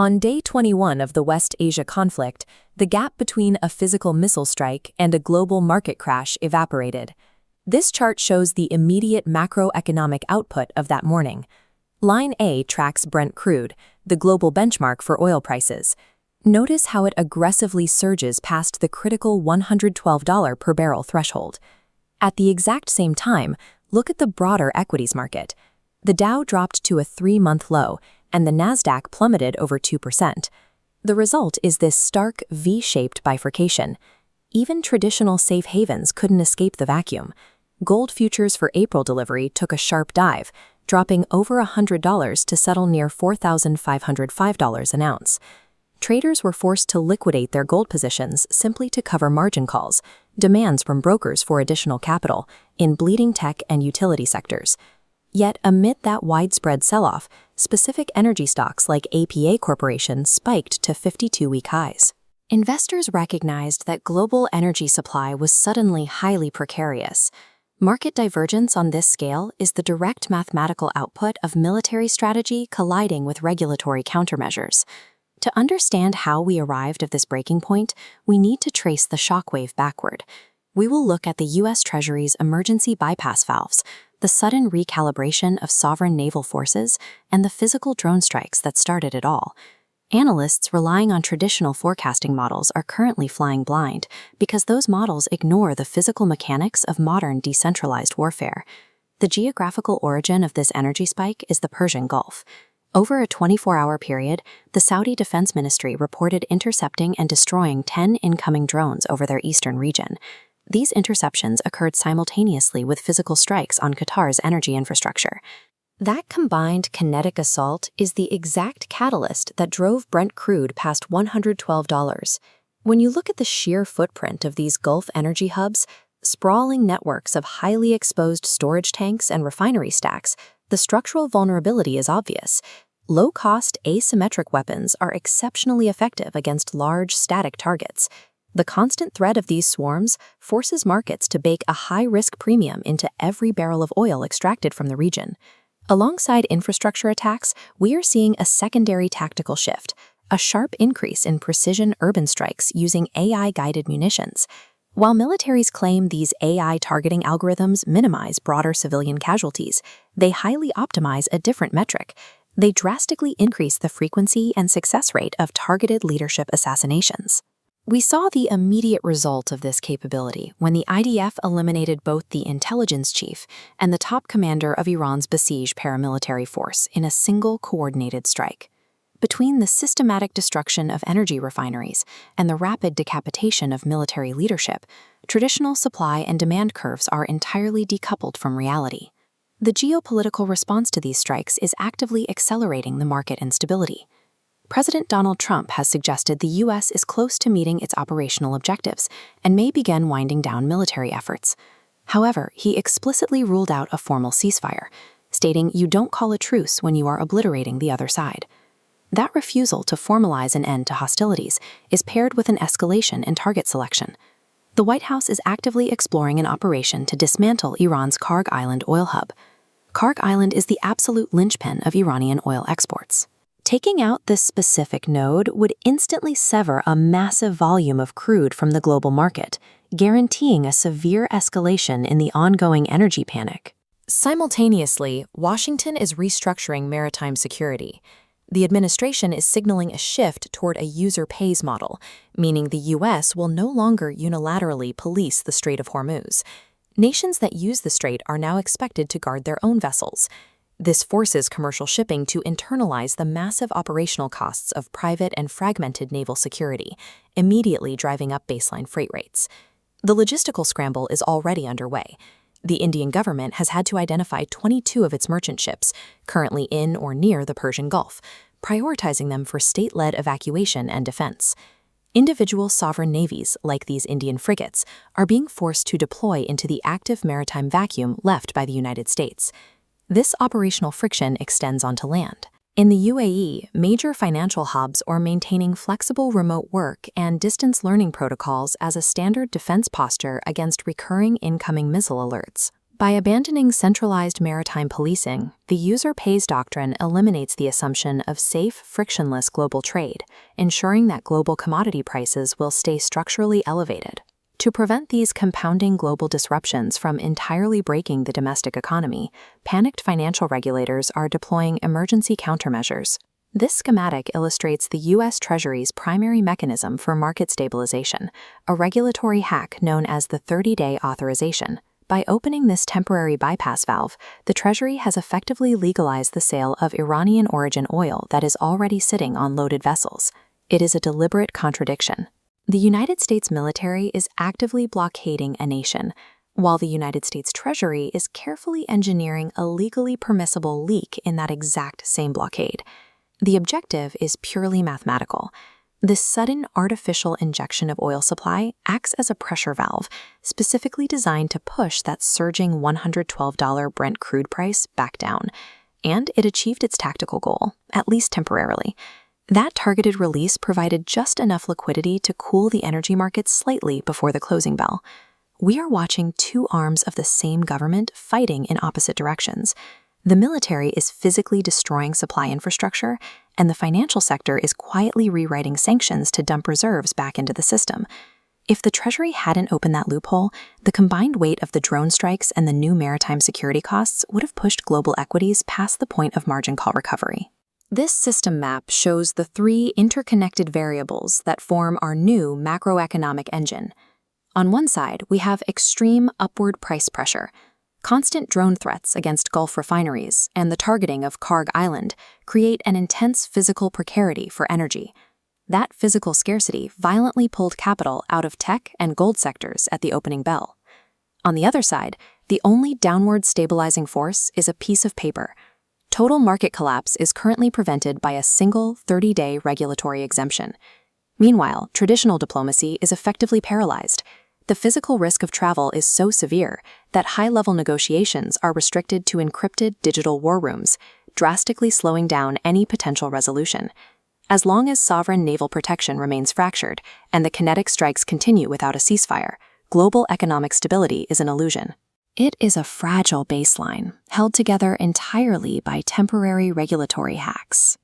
On day 21 of the West Asia conflict, the gap between a physical missile strike and a global market crash evaporated. This chart shows the immediate macroeconomic output of that morning. Line A tracks Brent crude, the global benchmark for oil prices. Notice how it aggressively surges past the critical $112 per barrel threshold. At the exact same time, look at the broader equities market. The Dow dropped to a 3-month low, and the Nasdaq plummeted over 2%. The result is this stark V-shaped bifurcation. Even traditional safe havens couldn't escape the vacuum. Gold futures for April delivery took a sharp dive, dropping over $100 to settle near $4,505 an ounce. Traders were forced to liquidate their gold positions simply to cover margin calls, demands from brokers for additional capital in bleeding tech and utility sectors. Yet amid that widespread sell-off, specific energy stocks like APA Corporation spiked to 52-week highs. Investors recognized that global energy supply was suddenly highly precarious. Market divergence on this scale is the direct mathematical output of military strategy colliding with regulatory countermeasures. To understand how we arrived at this breaking point, we need to trace the shockwave backward. We will look at the U.S. Treasury's emergency bypass valves, the sudden recalibration of sovereign naval forces, and the physical drone strikes that started it all. Analysts relying on traditional forecasting models are currently flying blind because those models ignore the physical mechanics of modern decentralized warfare. The geographical origin of this energy spike is the Persian Gulf. Over a 24-hour period, the Saudi Defense Ministry reported intercepting and destroying 10 incoming drones over their eastern region. These interceptions occurred simultaneously with physical strikes on Qatar's energy infrastructure. That combined kinetic assault is the exact catalyst that drove Brent crude past $112. When you look at the sheer footprint of these Gulf energy hubs, sprawling networks of highly exposed storage tanks and refinery stacks, the structural vulnerability is obvious. Low-cost, asymmetric weapons are exceptionally effective against large, static targets. The constant threat of these swarms forces markets to bake a high-risk premium into every barrel of oil extracted from the region. Alongside infrastructure attacks, we are seeing a secondary tactical shift, a sharp increase in precision urban strikes using AI-guided munitions. While militaries claim these AI targeting algorithms minimize broader civilian casualties, they highly optimize a different metric. They drastically increase the frequency and success rate of targeted leadership assassinations. We saw the immediate result of this capability when the IDF eliminated both the intelligence chief and the top commander of Iran's Basij paramilitary force in a single coordinated strike. Between the systematic destruction of energy refineries and the rapid decapitation of military leadership, traditional supply and demand curves are entirely decoupled from reality. The geopolitical response to these strikes is actively accelerating the market instability. President Donald Trump has suggested the U.S. is close to meeting its operational objectives and may begin winding down military efforts. However, he explicitly ruled out a formal ceasefire, stating you don't call a truce when you are obliterating the other side. That refusal to formalize an end to hostilities is paired with an escalation in target selection. The White House is actively exploring an operation to dismantle Iran's Karg Island oil hub. Karg Island is the absolute linchpin of Iranian oil exports. Taking out this specific node would instantly sever a massive volume of crude from the global market, guaranteeing a severe escalation in the ongoing energy panic. Simultaneously, Washington is restructuring maritime security. The administration is signaling a shift toward a user-pays model, meaning the U.S. will no longer unilaterally police the Strait of Hormuz. Nations that use the strait are now expected to guard their own vessels. This forces commercial shipping to internalize the massive operational costs of private and fragmented naval security, immediately driving up baseline freight rates. The logistical scramble is already underway. The Indian government has had to identify 22 of its merchant ships, currently in or near the Persian Gulf, prioritizing them for state-led evacuation and defense. Individual sovereign navies, like these Indian frigates, are being forced to deploy into the active maritime vacuum left by the United States. This operational friction extends onto land. In the UAE, major financial hubs are maintaining flexible remote work and distance learning protocols as a standard defense posture against recurring incoming missile alerts. By abandoning centralized maritime policing, the user pays doctrine eliminates the assumption of safe, frictionless global trade, ensuring that global commodity prices will stay structurally elevated. To prevent these compounding global disruptions from entirely breaking the domestic economy, panicked financial regulators are deploying emergency countermeasures. This schematic illustrates the U.S. Treasury's primary mechanism for market stabilization, a regulatory hack known as the 30-day authorization. By opening this temporary bypass valve, the Treasury has effectively legalized the sale of Iranian-origin oil that is already sitting on loaded vessels. It is a deliberate contradiction. The United States military is actively blockading a nation, while the United States Treasury is carefully engineering a legally permissible leak in that exact same blockade. The objective is purely mathematical. This sudden artificial injection of oil supply acts as a pressure valve, specifically designed to push that surging $112 Brent crude price back down. And it achieved its tactical goal, at least temporarily. That targeted release provided just enough liquidity to cool the energy markets slightly before the closing bell. We are watching two arms of the same government fighting in opposite directions. The military is physically destroying supply infrastructure, and the financial sector is quietly rewriting sanctions to dump reserves back into the system. If the Treasury hadn't opened that loophole, the combined weight of the drone strikes and the new maritime security costs would have pushed global equities past the point of margin call recovery. This system map shows the three interconnected variables that form our new macroeconomic engine. On one side, we have extreme upward price pressure. Constant drone threats against Gulf refineries and the targeting of Karg Island create an intense physical precarity for energy. That physical scarcity violently pulled capital out of tech and gold sectors at the opening bell. On the other side, the only downward stabilizing force is a piece of paper. Total market collapse is currently prevented by a single 30-day regulatory exemption. Meanwhile, traditional diplomacy is effectively paralyzed. The physical risk of travel is so severe that high-level negotiations are restricted to encrypted digital war rooms, drastically slowing down any potential resolution. As long as sovereign naval protection remains fractured and the kinetic strikes continue without a ceasefire, global economic stability is an illusion. It is a fragile baseline, held together entirely by temporary regulatory hacks.